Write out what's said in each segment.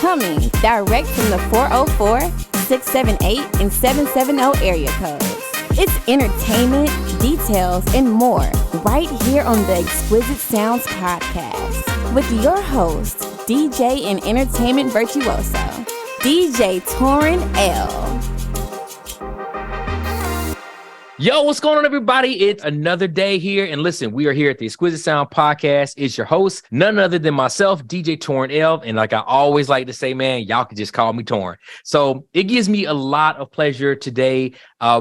Coming direct from the 404, 678, and 770 area codes. It's entertainment, details, and more right here on the Exquisite Sounds Podcast with your host, DJ and entertainment virtuoso, DJ Toryn L. Yo, what's going on, everybody? It's another day here. And listen, we are here at the Exquisite Sound Podcast. It's your host, none other than myself, DJ Toryn L. And like I always like to say, man, y'all can just call me Toryn. So it gives me a lot of pleasure today.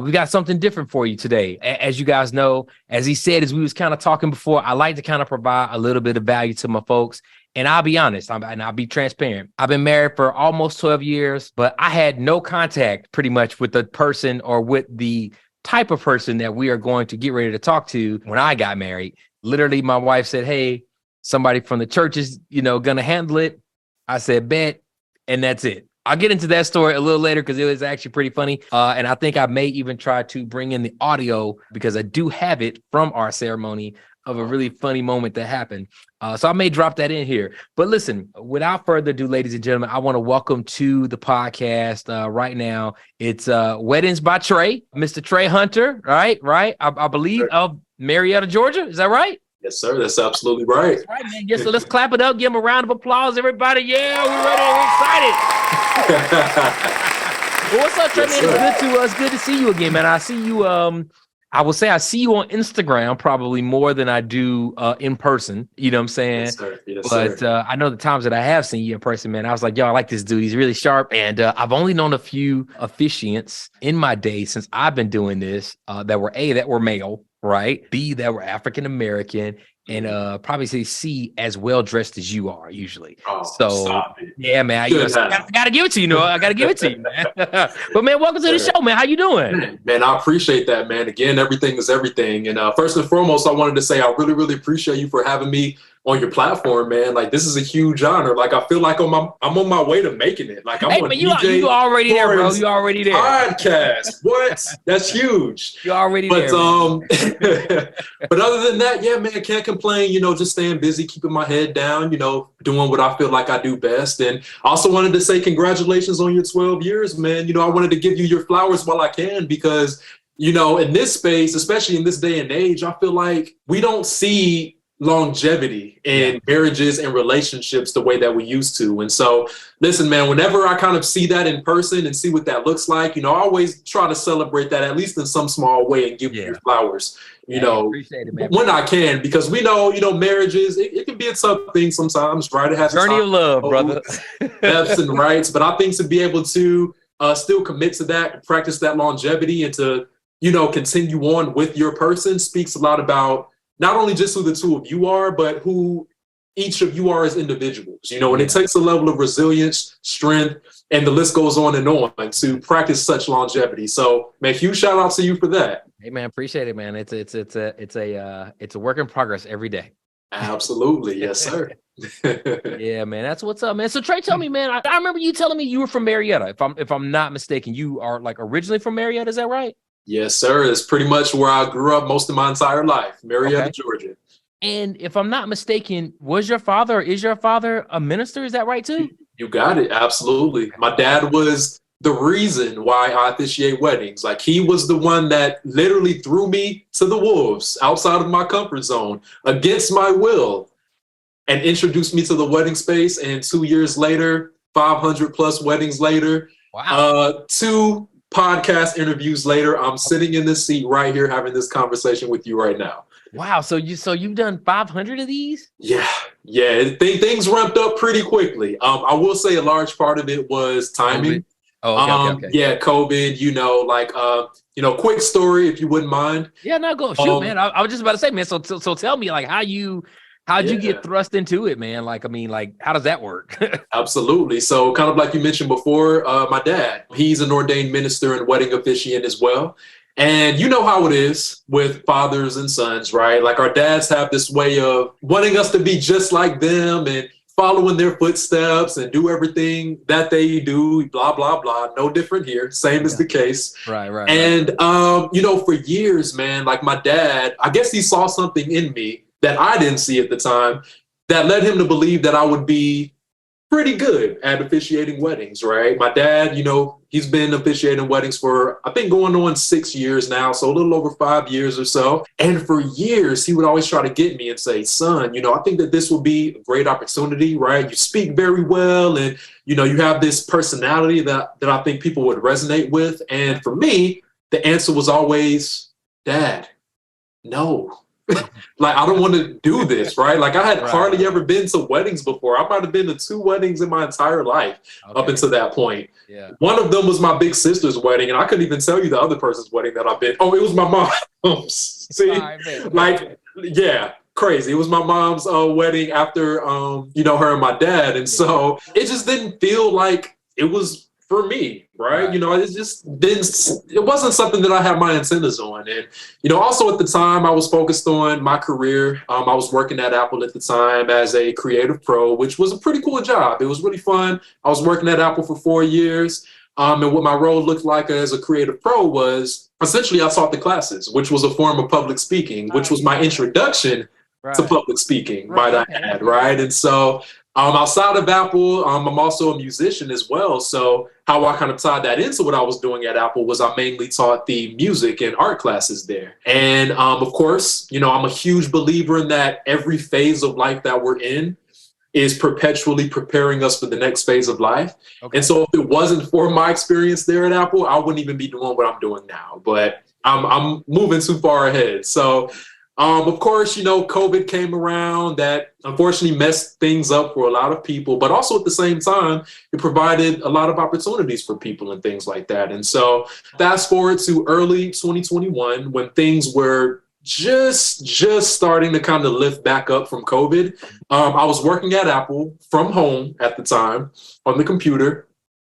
We got something different for you today. As you guys know, as he said, as we was kind of talking before, I like to kind of provide a little bit of value to my folks. And I'll be honest, and I'll be transparent. I've been married for almost 12 years, but I had no contact pretty much with the person or with the type of person that we are going to get ready to talk to when I got married. Literally, my wife said, hey, somebody from the church is, going to handle it. I said, bet. And that's it. I'll get into that story a little later because it was actually pretty funny. And I think I may even try to bring in the audio because I do have it from our ceremony of a really funny moment that happened. So I may drop that in here. But listen, without further ado, ladies and gentlemen, I want to welcome to the podcast right now. It's Weddings by Trey, Mr. Trey Hunter, right? I believe of Marietta, Georgia. Is that right? Yes, sir. That's absolutely right. That's right, man. Yes, so let's clap it up. Give him a round of applause, everybody. Yeah, we're ready. We're excited. Well, what's up, Trey, man? It's good to see you again, man. I see you. I will say I see you on Instagram probably more than I do in person. You know what I'm saying? Yes, sir. Yes, but I know the times that I have seen you in person, man, I was like, yo, I like this dude. He's really sharp. And I've only known a few officiants in my day since I've been doing this that were male, right? B, that were African-American. And probably say C, as well dressed as you are usually. Oh, so yeah, man, I gotta give it to you. I gotta give it to you, man. But man, welcome to the show, man. How you doing? Man, I appreciate that, man. Again, everything is everything. And first and foremost, I wanted to say I really, really appreciate you for having me on your platform, man. Like, this is a huge honor. Like, I feel like I'm on my way to making it. Like, I'm on man, you already there, bro. You already there. Podcast. What? That's huge. You already there. But other than that, yeah, man, can't complain. Just staying busy, keeping my head down. Doing what I feel like I do best. And I also wanted to say congratulations on your 12 years, man. I wanted to give you your flowers while I can because, in this space, especially in this day and age, I feel like we don't see longevity in marriages and relationships the way that we used to. And so, listen, man, whenever I kind of see that in person and see what that looks like, I always try to celebrate that at least in some small way and give you your flowers, appreciate it, man. When I can, because we know, marriages, it can be a tough thing sometimes, right? It has journey of love, brother. Lefts and rights. But I think to be able to still commit to that, practice that longevity and to, continue on with your person speaks a lot about not only just who the two of you are, but who each of you are as individuals, and it takes a level of resilience, strength, and the list goes on to practice such longevity. So, man, huge shout out to you for that. Hey, man, appreciate it, man. It's a work in progress every day. Absolutely. Yes, sir. Yeah, man, that's what's up, man. So Trey, tell me, man, I remember you telling me you were from Marietta. If I'm not mistaken, you are like originally from Marietta. Is that right? Yes, sir. It's pretty much where I grew up most of my entire life, Marietta, Georgia. And if I'm not mistaken, is your father a minister? Is that right too? You got it. Absolutely. My dad was the reason why I officiate weddings. Like, he was the one that literally threw me to the wolves outside of my comfort zone against my will and introduced me to the wedding space. And 2 years later, 500 plus weddings later, wow. 2 podcast interviews later, I'm sitting in this seat right here having this conversation with you right now. Wow. So you've done 500 of these? Yeah. Things ramped up pretty quickly. I will say a large part of it was timing. Okay. Yeah, COVID, quick story if you wouldn't mind. Yeah, no, go shoot, man. I was just about to say, man, so tell me, like, how'd you get thrust into it, man? Like, how does that work? Absolutely. So kind of like you mentioned before, my dad, he's an ordained minister and wedding officiant as well. And you know how it is with fathers and sons, right? Like, our dads have this way of wanting us to be just like them and following their footsteps and do everything that they do, blah, blah, blah. No different here. Same is the case. Right. And, for years, man, like, my dad, I guess he saw something in me that I didn't see at the time that led him to believe that I would be pretty good at officiating weddings, right? My dad, he's been officiating weddings for, I think, going on 6 years now, so a little over 5 years or so. And for years, he would always try to get me and say, son, I think that this will be a great opportunity, right? You speak very well, and, you have this personality that I think people would resonate with. And for me, the answer was always, Dad, no. Like, I don't want to do this, right? Like, I had hardly ever been to weddings before. I might have been to 2 weddings in my entire life up until that point. Yeah. One of them was my big sister's wedding, and I couldn't even tell you the other person's wedding that I've been. Oh, it was my mom's. See, crazy. It was my mom's wedding after, her and my dad. And so it just didn't feel like it was for me, right? It just it wasn't something that I had my antennas on. And, also at the time I was focused on my career. I was working at Apple at the time as a creative pro, which was a pretty cool job. It was really fun. I was working at Apple for 4 years. And what my role looked like as a creative pro was essentially I taught the classes, which was a form of public speaking, which was my introduction to public speaking, might I add, right? And so outside of Apple, I'm also a musician as well. So how I kind of tied that into what I was doing at Apple was I mainly taught the music and art classes there. And of course, I'm a huge believer in that every phase of life that we're in is perpetually preparing us for the next phase of life. Okay. And so if it wasn't for my experience there at Apple, I wouldn't even be doing what I'm doing now. But I'm moving too far ahead. So of course, COVID came around. That unfortunately messed things up for a lot of people, but also at the same time, it provided a lot of opportunities for people and things like that. And so fast forward to early 2021, when things were just starting to kind of lift back up from COVID. I was working at Apple from home at the time on the computer.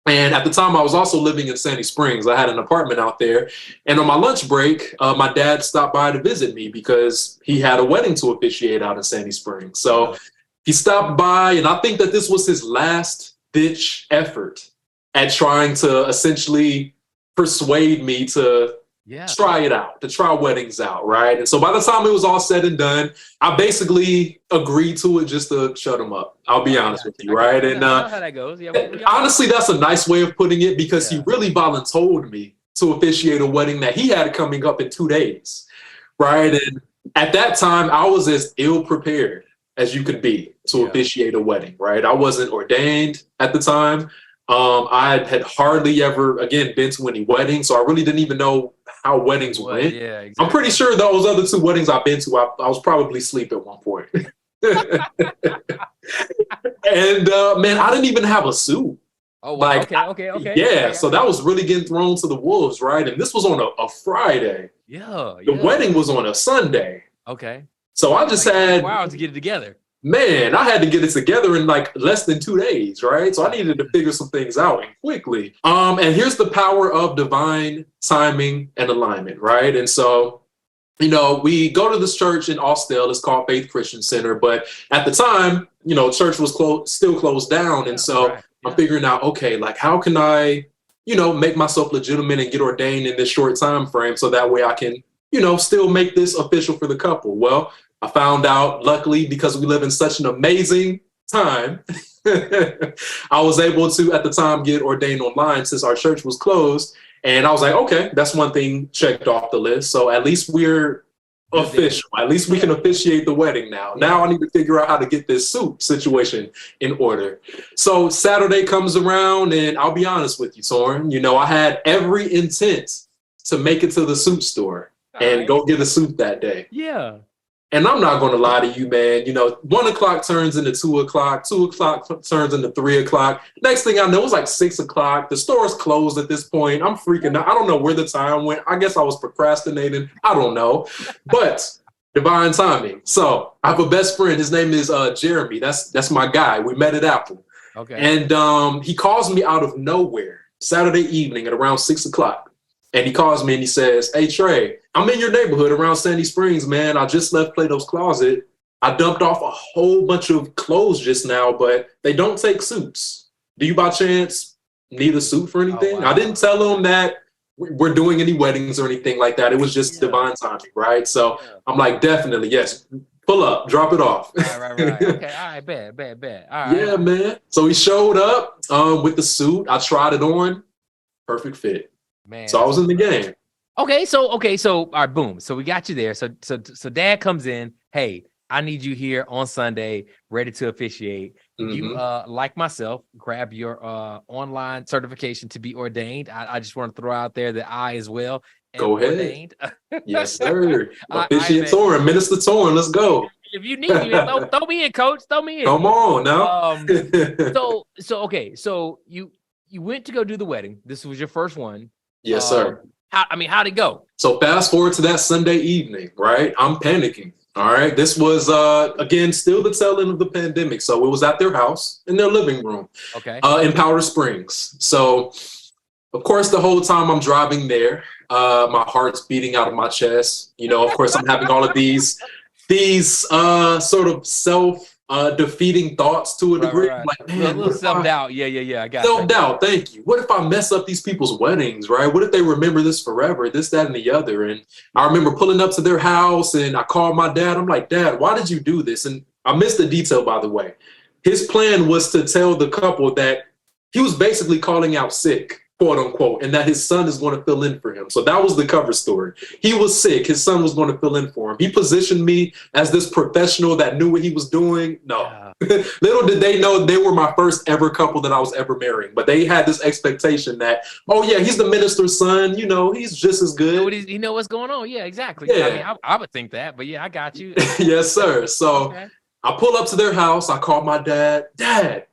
And at the time, I was also living in Sandy Springs. I had an apartment out there. And on my lunch break, my dad stopped by to visit me because he had a wedding to officiate out in Sandy Springs. So he stopped by, and I think that this was his last ditch effort at trying to essentially persuade me to try it out, to try weddings out, right? And so by the time it was all said and done, I basically agreed to it just to shut him up. I'll be honest with you, right? And how that goes. Honestly, that's a nice way of putting it because he really volunteered me to officiate a wedding that he had coming up in 2 days, right? And at that time, I was as ill prepared as you could be to officiate a wedding, right? I wasn't ordained at the time. I had hardly ever, again, been to any weddings, so I really didn't even know how weddings went. Yeah, exactly. I'm pretty sure those other 2 weddings I've been to, I was probably asleep at one point. And man, I didn't even have a suit. Oh, wow. Okay. Yeah, so that was really getting thrown to the wolves, right? And this was on a Friday. The wedding was on a Sunday. Okay. So I just had 4 hours to get it together. Man, I had to get it together in like less than 2 days, right? So I needed to figure some things out and quickly. And here's the power of divine timing and alignment, right? And so, we go to this church in Austell. It's called Faith Christian Center. But at the time, church was still closed down. And so I'm figuring out, okay, like how can I, make myself legitimate and get ordained in this short time frame so that way I can, still make this official for the couple. Well, I found out, luckily, because we live in such an amazing time, I was able to, at the time, get ordained online since our church was closed. And I was like, okay, that's one thing checked off the list. So at least we're official. At least we can officiate the wedding now. Now I need to figure out how to get this suit situation in order. So Saturday comes around, and I'll be honest with you, Toryn, I had every intent to make it to the suit store and go get a suit that day. Yeah. And I'm not going to lie to you, man. 1 o'clock turns into 2 o'clock. 2 o'clock turns into 3 o'clock. Next thing I know, it's like 6 o'clock. The store's closed at this point. I'm freaking out. I don't know where the time went. I guess I was procrastinating. I don't know. But divine timing. So I have a best friend. His name is Jeremy. That's my guy. We met at Apple. Okay. And he calls me out of nowhere Saturday evening at around 6 o'clock. And he calls me and he says, "Hey, Trey, I'm in your neighborhood around Sandy Springs, man. I just left Plato's Closet. I dumped off a whole bunch of clothes just now, but they don't take suits. Do you by chance need a suit for anything?" Oh, wow. I didn't tell him that we're doing any weddings or anything like that. It was just divine timing, right? So I'm like, definitely, yes. pull up, drop it off. Right. Okay, all right, bet. All right. Yeah, man. So he showed up with the suit. I tried it on. Perfect fit. Man. So I was in the game. Okay, so all right, boom. So we got you there. So dad comes in, hey, I need you here on Sunday, ready to officiate. You like myself, grab your online certification to be ordained. I just want to throw out there that I as well am Go ahead. ordained. Yes, sir. Officiant Toryn, Minister Toryn, let's go. If you need me, throw me in, coach. Throw me in. Come on now. Okay. So you went to go do the wedding. This was your first one. Yes, sir. How'd it go? So fast forward to that Sunday evening, right? I'm panicking. All right. This was, again, still the tail end of the pandemic. So it was at their house in their living room. Okay. In Powder Springs. So, of course, the whole time I'm driving there, my heart's beating out of my chest. You know, of course, I'm having all of these sort of self-defeating thoughts to a degree. Right. Like, man, a little self-doubt. Yeah. I got self-doubt. Thank you. What if I mess up these people's weddings, right? What if they remember this forever, this, that, and the other? And I remember pulling up to their house and I called my dad. I'm like, Dad, why did you do this? And I missed the detail, by the way. His plan was to tell the couple that he was basically calling out sick, quote unquote, and that his son is going to fill in for him. So that was the cover story. He was sick. His son was going to fill in for him. He positioned me as this professional that knew what he was doing. No. Yeah. Little did they know they were my first ever couple that I was ever marrying. But they had this expectation that, oh, yeah, he's the minister's son. You know, he's just as good. You know what's going on. Yeah, exactly. Yeah. I mean, I would think that. But yeah, I got you. Yes, sir. So I pull up to their house. I call my dad. Dad,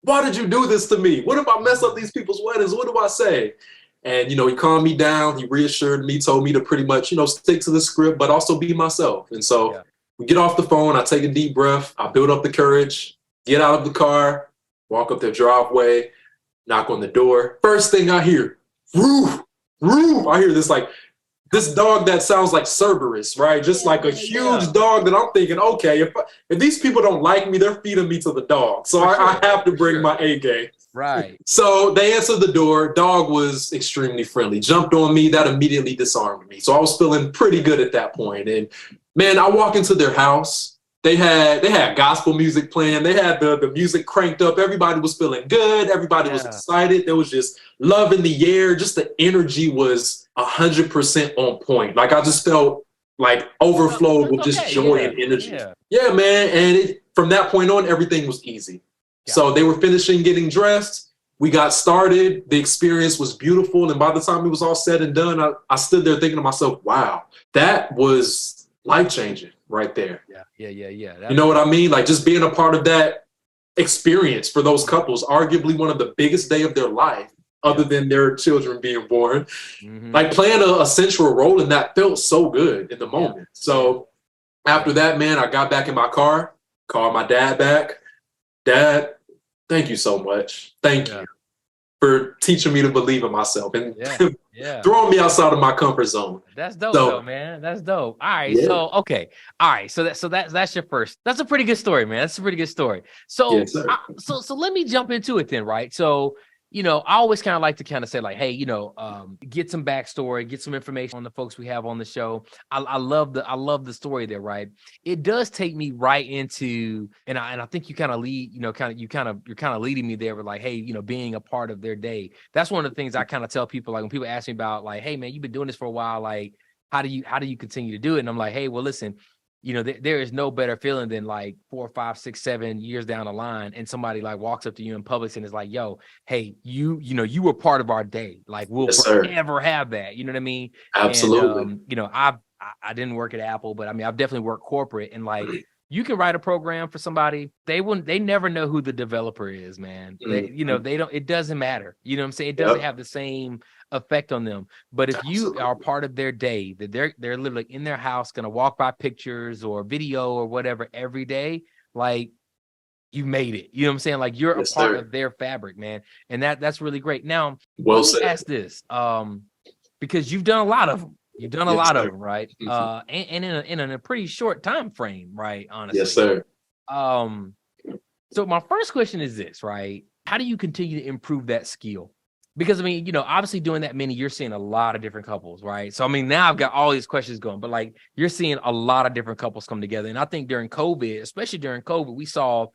why did you do this to me? What if I mess up these people's weddings? What do I say? And, you know, he calmed me down. He reassured me, told me to pretty much, you know, stick to the script, but also be myself. And so we get off the phone. I take a deep breath. I build up the courage, get out of the car, walk up their driveway, knock on the door. First thing I hear, roof, roof. I hear this like, this dog that sounds like Cerberus, right? Just like a huge dog that I'm thinking, okay, if these people don't like me, they're feeding me to the dog. So I have to bring my A game. Right. So they answered the door. Dog was extremely friendly, jumped on me. That immediately disarmed me. So I was feeling pretty good at that point. And man, I walk into their house. They had gospel music playing. They had the music cranked up. Everybody was feeling good. Everybody was excited. There was just love in the air. Just the energy was 100% on point. Like I just felt like overflowed with just joy and energy. Yeah, man. And from that point on, everything was easy. Yeah. So they were finishing getting dressed. We got started. The experience was beautiful. And by the time it was all said and done, I stood there thinking to myself, wow, that was life-changing right there. Yeah. You know what I mean? Like just being a part of that experience for those couples, arguably one of the biggest day of their life, other than their children being born, like playing a central role in that felt so good in the moment. So after that, man, I got back in my car, called my dad back. Dad, thank you so much. Thank you for teaching me to believe in myself and throwing me outside of my comfort zone. That's dope, though, man. That's dope. All right. So, okay. All right. So that's your first. That's a pretty good story, man. That's a pretty good story. So, so let me jump into it then, right? So, you know, I always kind of like to kind of say like, hey, you know, get some backstory, get some information on the folks we have on the show. I love the story there, right? It does take me right into, and I think you kind of lead, you know, you're kind of leading me there with like, hey, you know, being a part of their day. That's one of the things I kind of tell people, like when people ask me about like, hey man, you've been doing this for a while, like how do you continue to do it? And I'm like, hey, well, listen, you know, there is no better feeling than like 4, 5, 6, 7 years down the line and somebody like walks up to you in Publix and is like, yo, hey, you know, you were part of our day. Like we'll forever have that. You know what I mean? Absolutely. And, you know, I didn't work at Apple, but I mean, I've definitely worked corporate and like you can write a program for somebody. They never know who the developer is, man. They, you know, it doesn't matter. You know what I'm saying? It doesn't have the same effect on them. But if you are part of their day, that they're literally in their house, gonna walk by pictures or video or whatever every day, like you made it. You know what I'm saying? Like you're a part of their fabric, man. And that's really great. Now, let me ask this, because you've done a lot of them. You've done a lot of them, right? And in a pretty short time frame, right? Honestly. Yes, sir. So my first question is this, right? How do you continue to improve that skill? Because, I mean, you know, obviously doing that many, you're seeing a lot of different couples, right? So, I mean, now I've got all these questions going, but like you're seeing a lot of different couples come together. And I think during COVID, especially during COVID, we saw,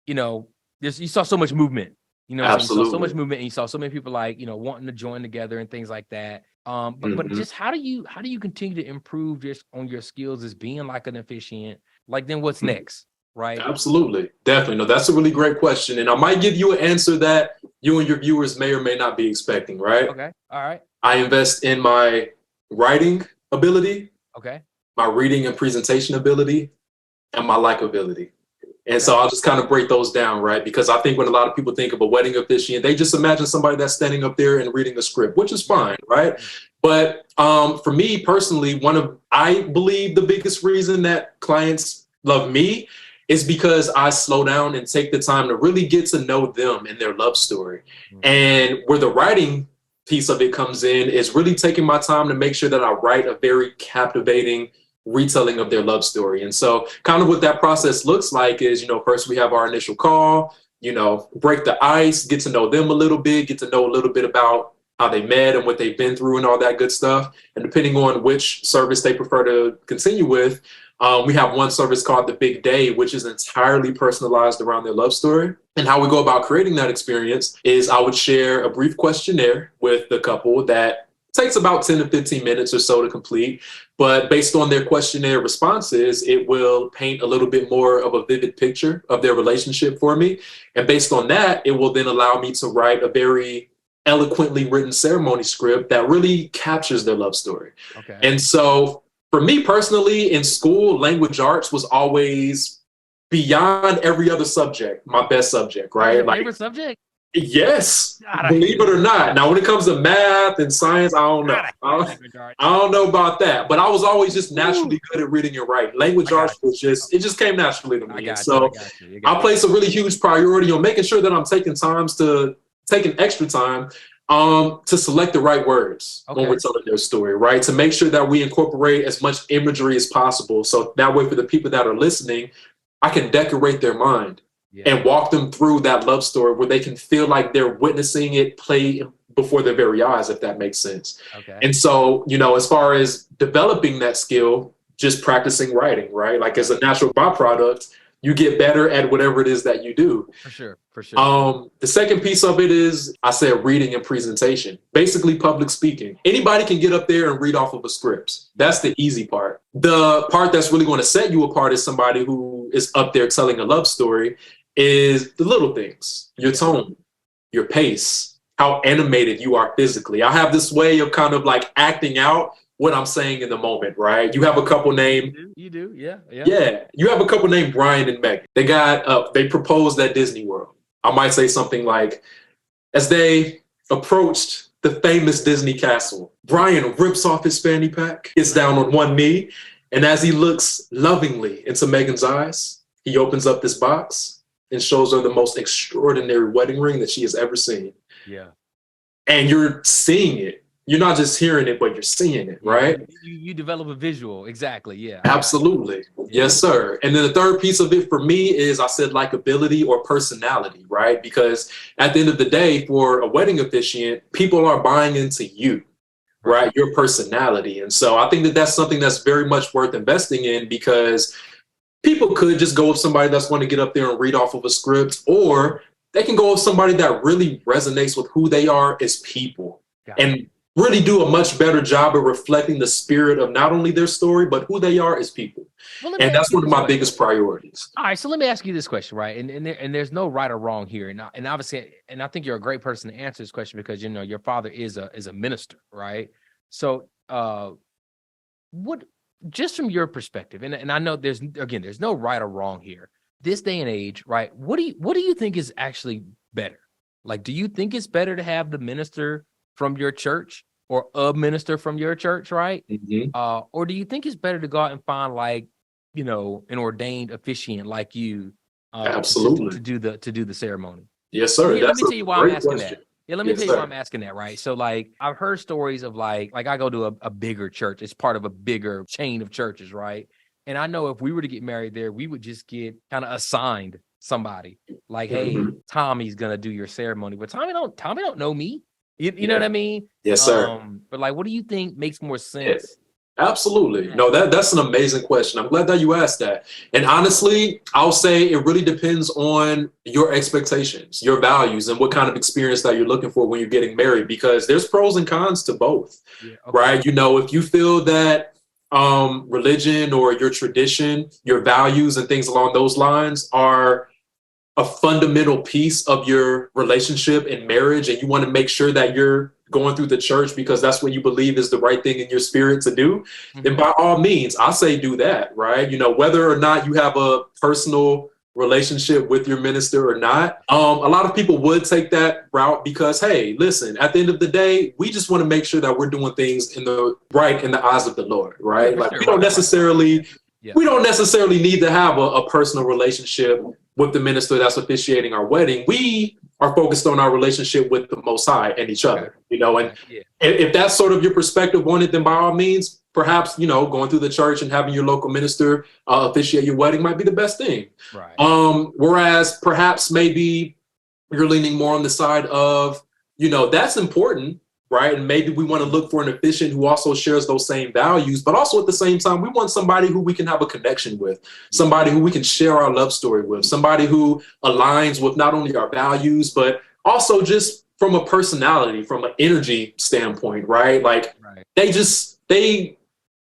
you know, you saw so much movement, you know, Absolutely. you saw so much movement and you saw so many people like, you know, wanting to join together and things like that. But just how do you continue to improve just on your skills as being like an officiant? Like, then what's next? Right. Absolutely. Definitely. No, that's a really great question. And I might give you an answer that you and your viewers may or may not be expecting, right? Okay. All right. I invest in my writing ability, Okay. my reading and presentation ability, and my likability. And so I'll just kind of break those down, right? Because I think when a lot of people think of a wedding officiant, they just imagine somebody that's standing up there and reading a script, which is fine, right? But for me personally, I believe the biggest reason that clients love me is because I slow down and take the time to really get to know them and their love story. And where the writing piece of it comes in is really taking my time to make sure that I write a very captivating retelling of their love story. And so kind of what that process looks like is, you know, first we have our initial call, you know, break the ice, get to know them a little bit, get to know a little bit about how they met and what they've been through and all that good stuff. And depending on which service they prefer to continue with, we have one service called The Big Day, which is entirely personalized around their love story. And how we go about creating that experience is I would share a brief questionnaire with the couple that takes about 10 to 15 minutes or so to complete. But based on their questionnaire responses, it will paint a little bit more of a vivid picture of their relationship for me. And based on that, it will then allow me to write a very eloquently written ceremony script that really captures their love story. Okay. And so for me personally, in school, language arts was always beyond every other subject, my best subject, right? Your favorite subject? Yes, God, believe it or not. Now, when it comes to math and science, I don't know. I don't know about that, but I was always just naturally good at reading and writing. Language arts was it just came naturally to me. So I place a really huge priority on making sure that I'm taking extra time to select the right words when we're telling their story, right? To make sure that we incorporate as much imagery as possible. So that way for the people that are listening, I can decorate their mind and walk them through that love story where they can feel like they're witnessing it play before their very eyes, if that makes sense. Okay. And so, you know, as far as developing that skill, just practicing writing, right? Like as a natural byproduct, you get better at whatever it is that you do. For sure. The second piece of it is, I said, reading and presentation, basically public speaking. Anybody can get up there and read off of a script. That's the easy part. The part that's really going to set you apart as somebody who is up there telling a love story is the little things, your tone, your pace, how animated you are physically. I have this way of kind of like acting out what I'm saying in the moment, right? You have a couple named... You do, yeah. Yeah, you have a couple named Brian and Megan. They proposed at Disney World. I might say something like, as they approached the famous Disney castle, Brian rips off his fanny pack, gets down on one knee, and as he looks lovingly into Megan's eyes, he opens up this box and shows her the most extraordinary wedding ring that she has ever seen. Yeah. And you're seeing it. You're not just hearing it, but you're seeing it, right? You develop a visual. Exactly. Yeah. Absolutely. Yes, sir. And then the third piece of it for me is, I said, likability or personality, right? Because at the end of the day, for a wedding officiant, people are buying into you, right? Your personality. And so I think that that's something that's very much worth investing in, because people could just go with somebody that's going to get up there and read off of a script, or they can go with somebody that really resonates with who they are as people and really do a much better job of reflecting the spirit of not only their story, but who they are as people. And that's one of my biggest priorities. All right. So let me ask you this question, right? And there's no right or wrong here. And obviously, and I think you're a great person to answer this question because, you know, your father is a minister, right? So just from your perspective, and I know there's no right or wrong here. This day and age, right? What do you think is actually better? Like, do you think it's better to have the minister from your church or a minister from your church, right? Mm-hmm. Or do you think it's better to go out and find, like, you know, an ordained officiant like you, absolutely, to do the ceremony? Yes, sir. Let me tell you why I'm asking that. Yeah, let me tell you why I'm asking that, right? So, like, I've heard stories of like I go to a bigger church. It's part of a bigger chain of churches, right? And I know if we were to get married there, we would just get kind of assigned somebody. Like, hey, Tommy's gonna do your ceremony, but Tommy don't know me. You know what I mean? Yes, sir. But like, what do you think makes more sense? Absolutely. No, that's an amazing question. I'm glad that you asked that. And honestly, I'll say it really depends on your expectations, your values, and what kind of experience that you're looking for when you're getting married, because there's pros and cons to both, right? You know, if you feel that religion or your tradition, your values and things along those lines are a fundamental piece of your relationship and marriage, and you want to make sure that you're going through the church because that's what you believe is the right thing in your spirit to do, then by all means, I say do that, right? You know, whether or not you have a personal relationship with your minister or not, a lot of people would take that route because, hey, listen, at the end of the day, we just want to make sure that we're doing things in the eyes of the Lord, right? Like we don't necessarily need to have a personal relationship with the minister that's officiating our wedding. We are focused on our relationship with the Most High and each other, you know, and if that's sort of your perspective on it, then by all means, perhaps, you know, going through the church and having your local minister officiate your wedding might be the best thing. Right. Whereas perhaps maybe you're leaning more on the side of, you know, that's important, right? And maybe we want to look for an officiant who also shares those same values, but also at the same time, we want somebody who we can have a connection with, somebody who we can share our love story with, somebody who aligns with not only our values, but also just from a personality, from an energy standpoint, right? Like they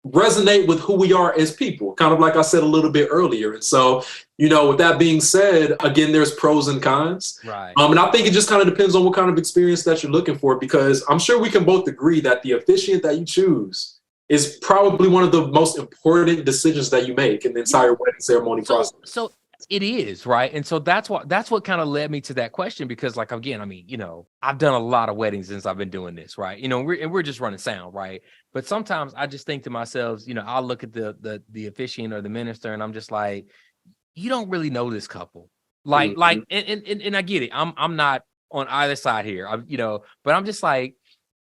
resonate with who we are as people, kind of like I said a little bit earlier. And so, you know, with that being said, again, there's pros and cons. Right. And I think it just kind of depends on what kind of experience that you're looking for, because I'm sure we can both agree that the officiant that you choose is probably one of the most important decisions that you make in the entire wedding ceremony process. So it is, right? And so that's what kind of led me to that question, because like, again, I mean, you know, I've done a lot of weddings since I've been doing this, right? You know, we're just running sound, right? But sometimes I just think to myself, you know, I'll look at the officiant or the minister and I'm just like, you don't really know this couple. Like, and I get it. I'm not on either side here. You know, but I'm just like,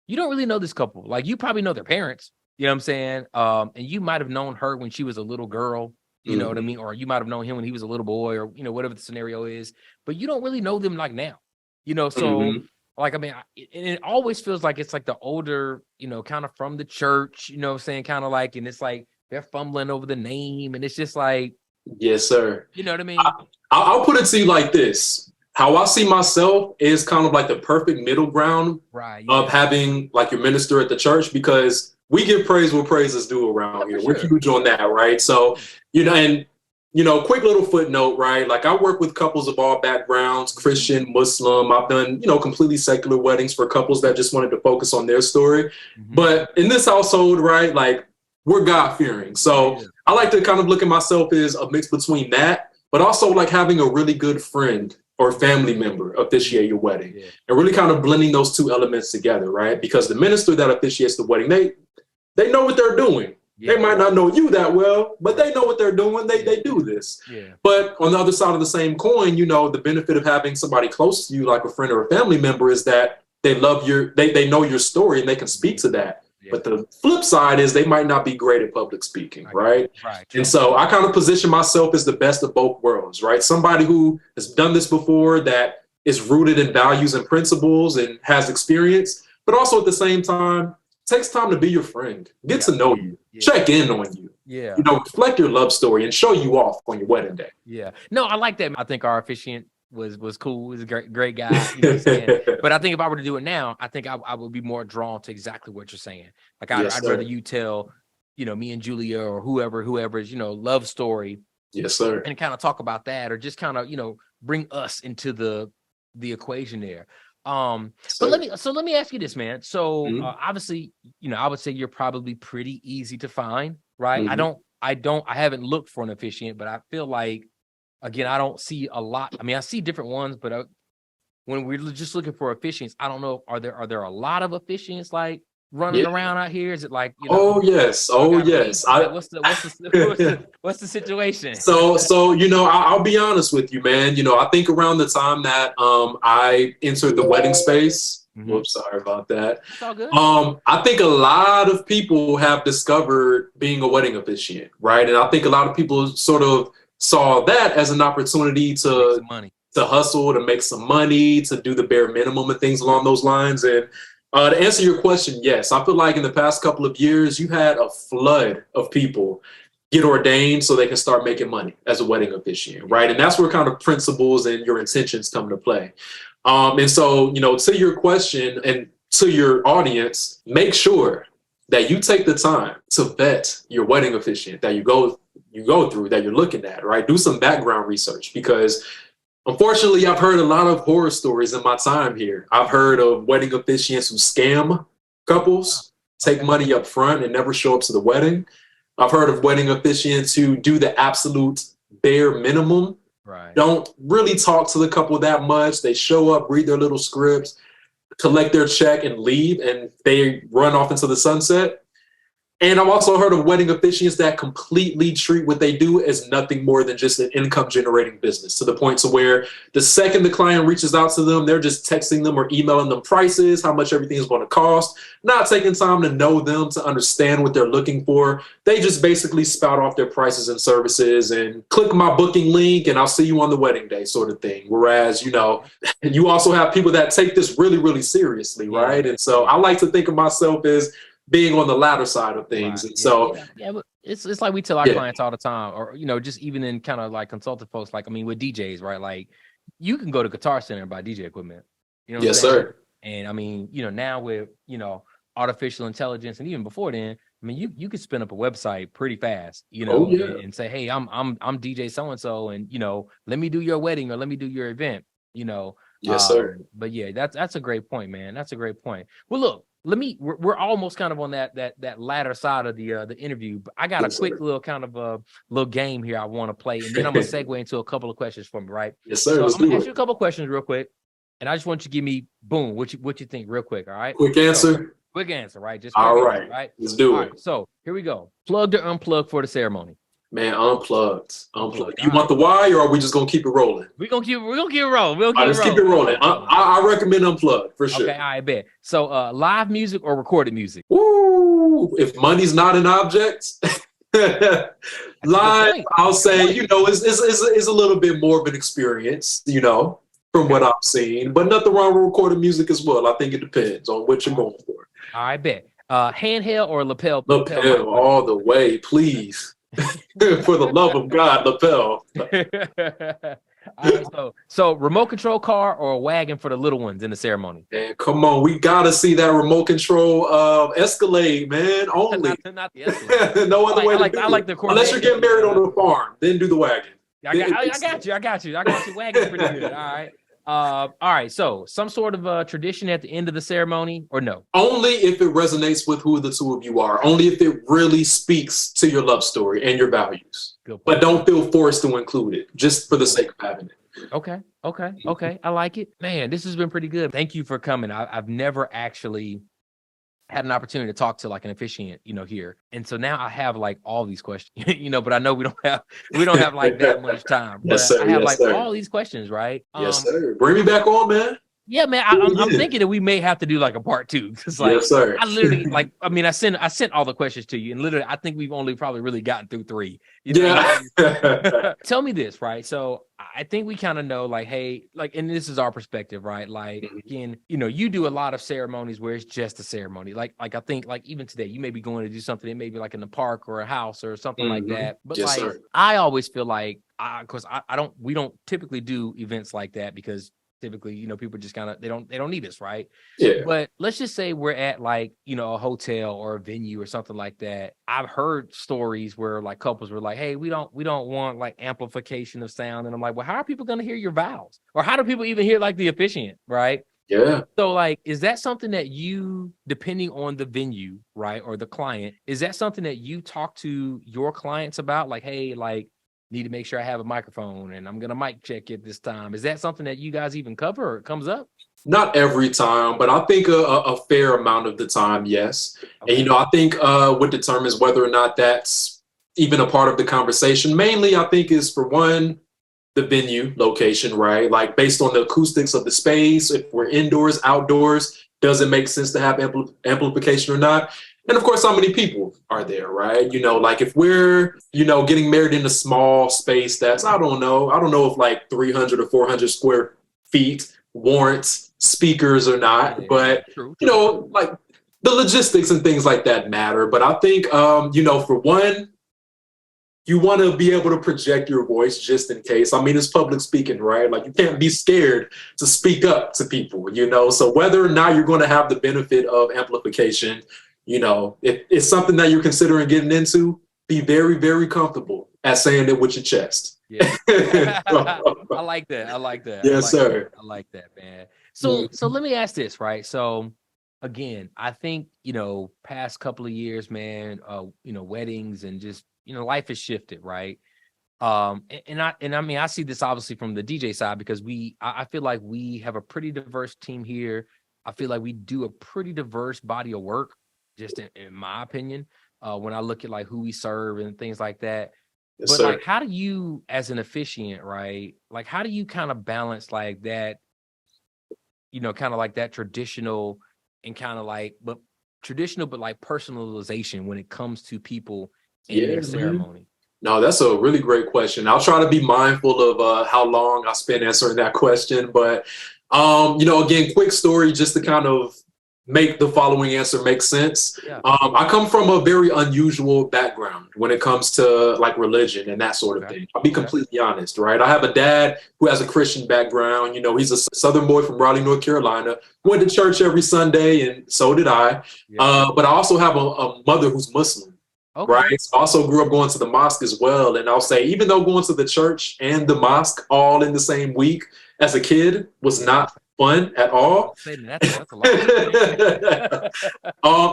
you don't really know this couple. Like, you probably know their parents, you know what I'm saying? And you might have known her when she was a little girl, you know what I mean? Or you might have known him when he was a little boy, or, you know, whatever the scenario is, but you don't really know them like now, you know? So like, I mean, it always feels like it's like the older, you know, kind of from the church, you know what I'm saying? Kind of like, and it's like, they're fumbling over the name, and it's just like, yes, sir. You know what I mean? I'll put it to you like this. How I see myself is kind of like the perfect middle ground of having like your minister at the church, because we give praise where praise is due around here. We're huge on that, right? So, you know, and, you know, quick little footnote, right? Like, I work with couples of all backgrounds, Christian, Muslim. I've done, you know, completely secular weddings for couples that just wanted to focus on their story. But in this household, right, like, we're God-fearing. So I like to kind of look at myself as a mix between that, but also like having a really good friend or family member officiate your wedding, and really kind of blending those two elements together, right? Because the minister that officiates the wedding, they know what they're doing. They might not know you that well, but they know what they're doing. They do this. But on the other side of the same coin, you know, the benefit of having somebody close to you, like a friend or a family member, is that they love they know your story and they can speak to that. But the flip side is they might not be great at public speaking, right? And so I kind of position myself as the best of both worlds, right? Somebody who has done this before, that is rooted in values and principles and has experience, but also at the same time, takes time to be your friend, get to know you, check in on you, you know, reflect your love story and show you off on your wedding day. No, I like that. I think our officiant was cool. He's a great guy. You know what I'm saying? But I think if I were to do it now, I think I would be more drawn to exactly what you're saying. Like, I'd rather you tell, you know, me and Julia or whoever's, you know, love story. Yes, sir. And kind of talk about that, or just kind of, you know, bring us into the equation there. But let me ask you this, man. So obviously, you know, I would say you're probably pretty easy to find, right? I haven't looked for an officiant, but I feel like, again, I don't see a lot. I mean, I see different ones, but when we're just looking for officiants, I don't know. Are there a lot of officiants like running around out here? Is it like, you know? Oh yes. What's the situation? So you know, I'll be honest with you, man. You know, I think around the time that I entered the wedding space. Whoops, sorry about that. It's all good. I think a lot of people have discovered being a wedding officiant, right? And I think a lot of people sort of saw that as an opportunity to to hustle, to make some money, to do the bare minimum and things along those lines. And to answer your question, yes, I feel like in the past couple of years, you had a flood of people get ordained so they can start making money as a wedding officiant, right? And that's where kind of principles and your intentions come to play. And so, to your question and to your audience, make sure that you take the time to vet your wedding officiant that you go through, that you're looking at, right? Do some background research, because unfortunately, I've heard a lot of horror stories in my time here. I've heard of wedding officiants who scam couples, take money up front and never show up to the wedding. I've heard of wedding officiants who do the absolute bare minimum, right? Don't really talk to the couple that much. They show up, read their little scripts, collect their check and leave, and they run off into the sunset. And I've also heard of wedding officiants that completely treat what they do as nothing more than just an income generating business, to the point to where the second the client reaches out to them, they're just texting them or emailing them prices, how much everything is going to cost, not taking time to know them, to understand what they're looking for. They just basically spout off their prices and services and click my booking link and I'll see you on the wedding day sort of thing. Whereas, you also have people that take this really, really seriously, right? And so I like to think of myself as being on the latter side of things. Right. And so but it's like we tell our clients all the time, or just even in kind of like consultant folks, like with DJs, right? Like you can go to Guitar Center and buy DJ equipment. Yes, sir. And now with artificial intelligence, and even before then, you could spin up a website pretty fast, and say, hey, I'm DJ so and so, and let me do your wedding or let me do your event, Yes, sir. But yeah, that's a great point, man. That's a great point. Well, look, we're almost kind of on that latter side of the interview, but I got a quick little kind of a little game here I want to play, and then I'm gonna segue into a couple of questions for me, right? Yes, sir. So I'm gonna ask you a couple of questions real quick, and I just want you to give me boom what you think real quick, all right? Quick answer, right? Just all quick right, answer, right? Let's do it. Right, so here we go. Plugged or unplugged for the ceremony? Man, unplugged. You want the why, or are we just gonna keep it rolling? We're gonna keep it rolling. Let's keep it rolling. I recommend unplugged for sure. Okay, I bet. So live music or recorded music? Ooh, if money's not an object, live, I'll say, it's a little bit more of an experience, from what I've seen. But nothing wrong with recorded music as well. I think it depends on what you're going for. I bet. Handheld or lapel? Lapel all the way, please. For the love of God, lapel. So remote control car or a wagon for the little ones in the ceremony? Man, come on, we gotta see that remote control Escalade, man. Only not the Escalade. No other way to do I like the it. Unless you're getting married on a farm, then do the wagon. I got you. Wagon's pretty good. All right. So some sort of tradition at the end of the ceremony, or no? Only if it resonates with who the two of you are. Only if it really speaks to your love story and your values. But don't feel forced to include it, just for the sake of having it. Okay. I like it. Man, this has been pretty good. Thank you for coming. I've never actually had an opportunity to talk to like an officiant, here. And so now I have like all these questions, but I know we don't have like that much time. But yes, sir. I have all these questions, right? Yes, sir. Bring me back on, man. Yeah, man. I'm thinking that we may have to do like a part 2. Cause like, yes, sir. I literally I sent all the questions to you, and literally I think we've only probably really gotten through 3. Tell me this, right? So I think we kind of know, like, hey, like, and this is our perspective, right? Like, again, you do a lot of ceremonies where it's just a ceremony. Like I think, like, even today, you may be going to do something, it may be like in the park or a house or something like that. But yes, like, sir. I always feel like, because we don't typically do events like that, because typically, people just kind of, they don't need us, right? Yeah. But let's just say we're at like, a hotel or a venue or something like that. I've heard stories where like couples were like, hey, we don't want like amplification of sound. And I'm like, well, how are people going to hear your vows? Or how do people even hear like the officiant, right? Yeah. So like, is that something that you, depending on the venue, right, or the client, is that something that you talk to your clients about? Like, hey, like, need to make sure I have a microphone and I'm going to mic check it this time. Is that something that you guys even cover or it comes up? Not every time, but I think a fair amount of the time, yes. Okay. And, I think what determines whether or not that's even a part of the conversation, mainly I think is, for one, the venue location, right? Like based on the acoustics of the space, if we're indoors, outdoors, does it make sense to have amplification or not? And of course, how many people are there, right? Like if we're, getting married in a small space that's, I don't know if like 300 or 400 square feet warrants speakers or not, but, True. Like the logistics and things like that matter. But I think, for one, you want to be able to project your voice just in case. I mean, it's public speaking, right? Like you can't be scared to speak up to people, So whether or not you're going to have the benefit of amplification, if it's something that you're considering getting into, be very, very comfortable at saying it with your chest. Yeah. I like that. Yes, sir. I like that, man. So let me ask this, right? So again, I think, past couple of years, man, weddings and just, life has shifted, right? And I mean, I see this obviously from the DJ side because I feel like we have a pretty diverse team here. I feel like we do a pretty diverse body of work, just in my opinion, when I look at like who we serve and things like that. Yes, but sir. like, how do you, as an officiant, right? Like, how do you kind of balance like that, kind of like that traditional and kind of like, but traditional, but like personalization when it comes to people in their ceremony? No, that's a really great question. I'll try to be mindful of how long I spend answering that question. But, again, quick story just to kind of make the following answer make sense. Yeah. I come from a very unusual background when it comes to like religion and that sort of thing. I'll be completely honest, right? I have a dad who has a Christian background. He's a Southern boy from Raleigh, North Carolina, went to church every Sunday, and so did I. Yeah. But I also have a mother who's Muslim. Okay. Right. So I also grew up going to the mosque as well. And I'll say, even though going to the church and the mosque all in the same week as a kid was not fun at all. That's a lot.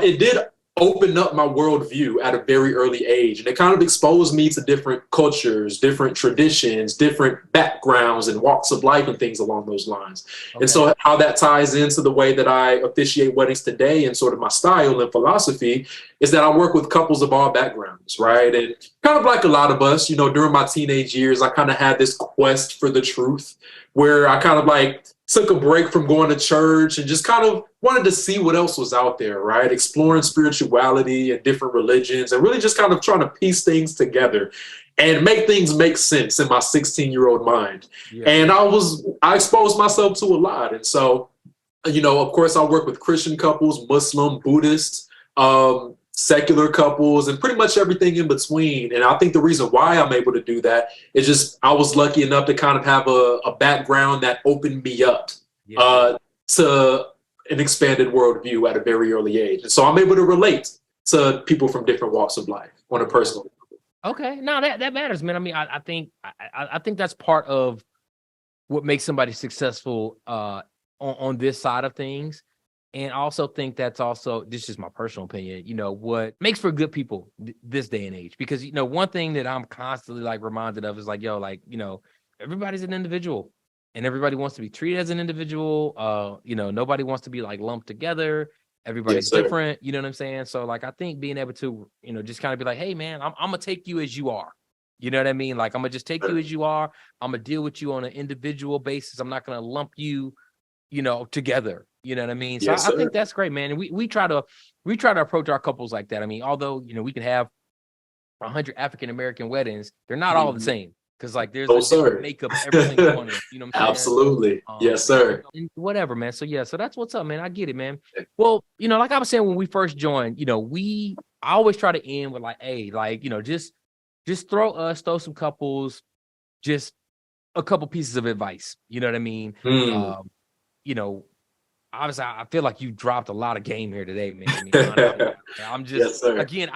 It did open up my worldview at a very early age. And it kind of exposed me to different cultures, different traditions, different backgrounds and walks of life and things along those lines. Okay. And so how that ties into the way that I officiate weddings today and sort of my style and philosophy is that I work with couples of all backgrounds, right? And kind of like a lot of us, during my teenage years, I kind of had this quest for the truth where I kind of like took a break from going to church and just kind of wanted to see what else was out there, right? Exploring spirituality and different religions and really just kind of trying to piece things together and make things make sense in my 16-year-old mind. Yeah. And I exposed myself to a lot. And so, of course, I work with Christian couples, Muslim, Buddhist, secular couples, and pretty much everything in between. And I think the reason why I'm able to do that is just I was lucky enough to kind of have a background that opened me up to an expanded worldview at a very early age. And so I'm able to relate to people from different walks of life on a personal level. Okay. No, that matters, man. I mean, I think that's part of what makes somebody successful on this side of things. And I also think that's also, this is my personal opinion, what makes for good people this day and age. Because, one thing that I'm constantly like reminded of is like, everybody's an individual and everybody wants to be treated as an individual. Nobody wants to be like lumped together. Everybody's different. You know what I'm saying? So like, I think being able to, just kind of be like, hey man, I'm going to take you as you are. You know what I mean? Like, I'm going to just take you as you are. I'm going to deal with you on an individual basis. I'm not going to lump you, together. You know what I mean? So I think that's great, man. And we try to approach our couples like that. I mean, although, we can have 100 African-American weddings, they're not all the same. Cause like there's a different makeup every single one of them. You know what I'm saying? Absolutely. Yes, sir. Whatever, man. So yeah, so that's what's up, man. I get it, man. Well, like I was saying when we first joined, I always try to end with like, hey, like, just throw some couples, just a couple pieces of advice. You know what I mean? Obviously, I feel like you dropped a lot of game here today, man. I mean, honestly, I'm just again,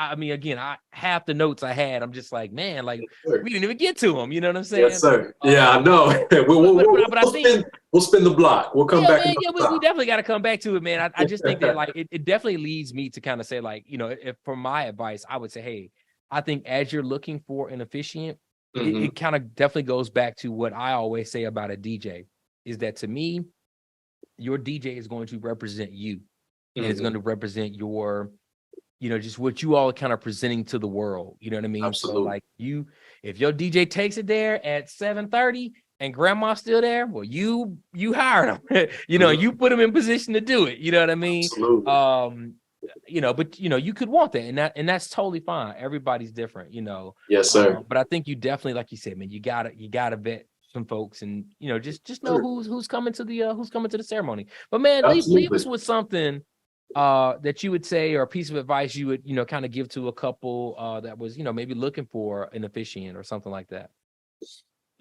half the notes I had, I'm just like, man, like we didn't even get to them. You know what I'm saying? Yes, sir. Yeah, I know. We'll spin the block. We'll come back. Man, we definitely got to come back to it, man. I just think that like it definitely leads me to kind of say like, if for my advice, I would say, hey, I think as you're looking for an officiant, it kind of definitely goes back to what I always say about a DJ is that to me, your DJ is going to represent you and it's going to represent your, just what you all are kind of presenting to the world. You know what I mean? Absolutely. So like if your DJ takes it there at 7:30 and grandma's still there, well, you hired him, you put him in position to do it. You know what I mean? Absolutely. but you could want that, and that's totally fine. Everybody's different, Yes, sir. But I think you definitely, like you said, man, you gotta vet some folks, and just know who's coming to the ceremony. But man, leave us with something that you would say, or a piece of advice you would kind of give to a couple that was maybe looking for an officiant or something like that.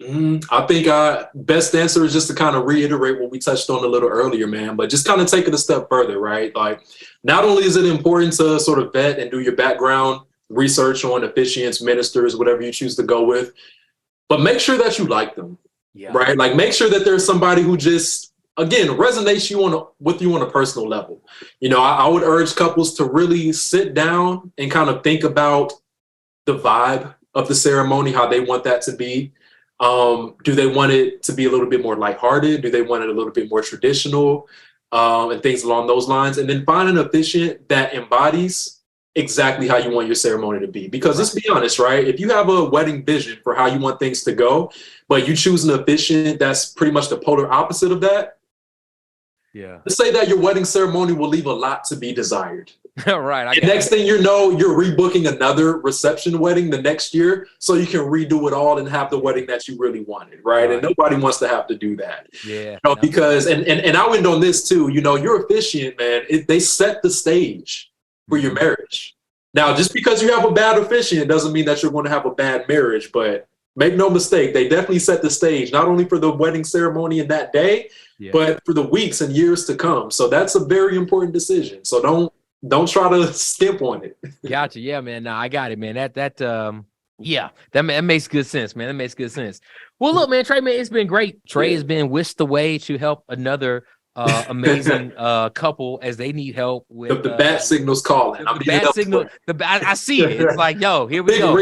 I think best answer is just to kind of reiterate what we touched on a little earlier, man, but just kind of take it a step further, right? Like, not only is it important to sort of vet and do your background research on officiants, ministers, whatever you choose to go with, but make sure that you like them, right? Like, make sure that there's somebody who just, again, resonates with you on a personal level. I would urge couples to really sit down and kind of think about the vibe of the ceremony, how they want that to be. Do they want it to be a little bit more lighthearted? Do they want it a little bit more traditional? And things along those lines. And then find an officiant that embodies exactly how you want your ceremony to be. Because let's be honest, right? If you have a wedding vision for how you want things to go, but you choose an officiant that's pretty much the polar opposite of that, let's say that your wedding ceremony will leave a lot to be desired. Right. And next thing you know, you're rebooking another reception wedding the next year so you can redo it all and have the wedding that you really wanted, right? And nobody wants to have to do that. Because, and I'll end on this too, your officiant, man, they set the stage for your marriage. Now, just because you have a bad officiant doesn't mean that you're going to have a bad marriage, but make no mistake, they definitely set the stage, not only for the wedding ceremony in that day, but for the weeks and years to come. So that's a very important decision. So don't try to skip on it. Gotcha. Yeah, man. No, I got it, man. That makes good sense, man. That makes good sense. Well, look, man, Trey, man, it's been great. Trey has been whisked away to help another amazing couple as they need help with the bat signal's calling. The bat signal. I see it. It's like, yo, here we go.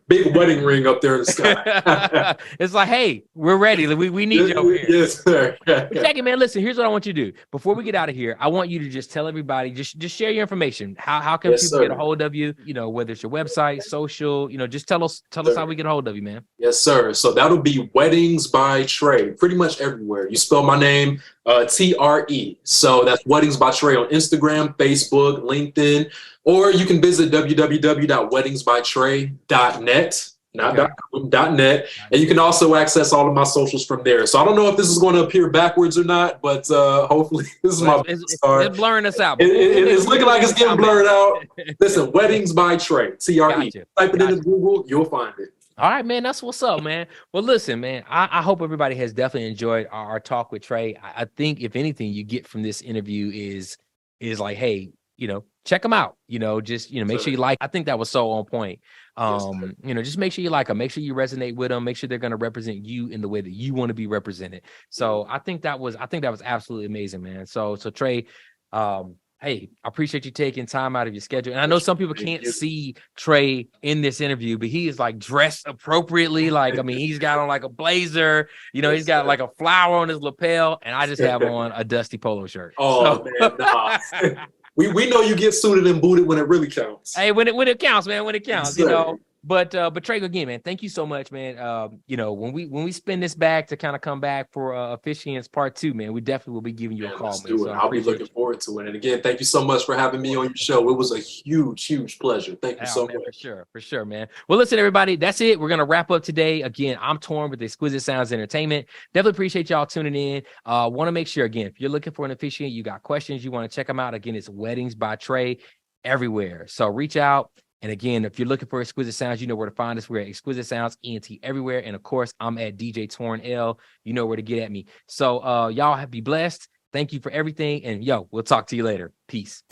Big wedding ring up there in the sky. It's like, hey, we're ready. We need you over here. Yes, sir. Check it, man. Listen, here's what I want you to do. Before we get out of here, I want you to just tell everybody, just share your information. How can people get a hold of you? Whether it's your website, social, just tell us how we get a hold of you, man. Yes, sir. So that'll be Weddings by Trey, pretty much everywhere. You spell my name, TRE. So that's Weddings by Trey on Instagram, Facebook, LinkedIn, or you can visit www.weddingsbytrey.net. .net, and you can also access all of my socials from there. So I don't know if this is going to appear backwards or not, but hopefully this is my start. It's blurring us out. It's looking like it's getting blurred out. Listen, Weddings by Trey, TRE. Gotcha. Type it into Google, you'll find it. All right, man. That's what's up, man. Well, listen, man, I hope everybody has definitely enjoyed our talk with Trey. I think if anything you get from this interview is like, hey, check them out. Just make sure you like. I think that was so on point. Just make sure you like them. Make sure you resonate with them. Make sure they're going to represent you in the way that you want to be represented. So I think that was absolutely amazing, man. So Trey, hey, I appreciate you taking time out of your schedule. And I know some people can't see Trey in this interview, but he is like dressed appropriately. Like, I mean, he's got on like a blazer, he's got like a flower on his lapel, and I just have on a dusty polo shirt. Oh, man, nah. We know you get suited and booted when it really counts. Hey, when it counts, man, when it counts, Yes, But Trey, again, man, thank you so much, man. When we spin this back to kind of come back for Officiants Part 2, man, we definitely will be giving you a call, man. So I'll be looking forward to it. And again, thank you so much for having me on your show. It was a huge pleasure. Thank you so much. For sure, man. Well, listen, everybody, that's it. We're gonna wrap up today. Again, I'm Toryn with Exquisite Sounds Entertainment. Definitely appreciate y'all tuning in. Want to make sure, again, if you're looking for an officiant, you got questions, you want to check them out. Again, it's Weddings by Trey everywhere. So reach out. And again, if you're looking for Exquisite Sounds, you know where to find us. We're at Exquisite Sounds Ent everywhere. And of course, I'm at DJ Toryn L. You know where to get at me. So y'all be blessed. Thank you for everything. And we'll talk to you later. Peace.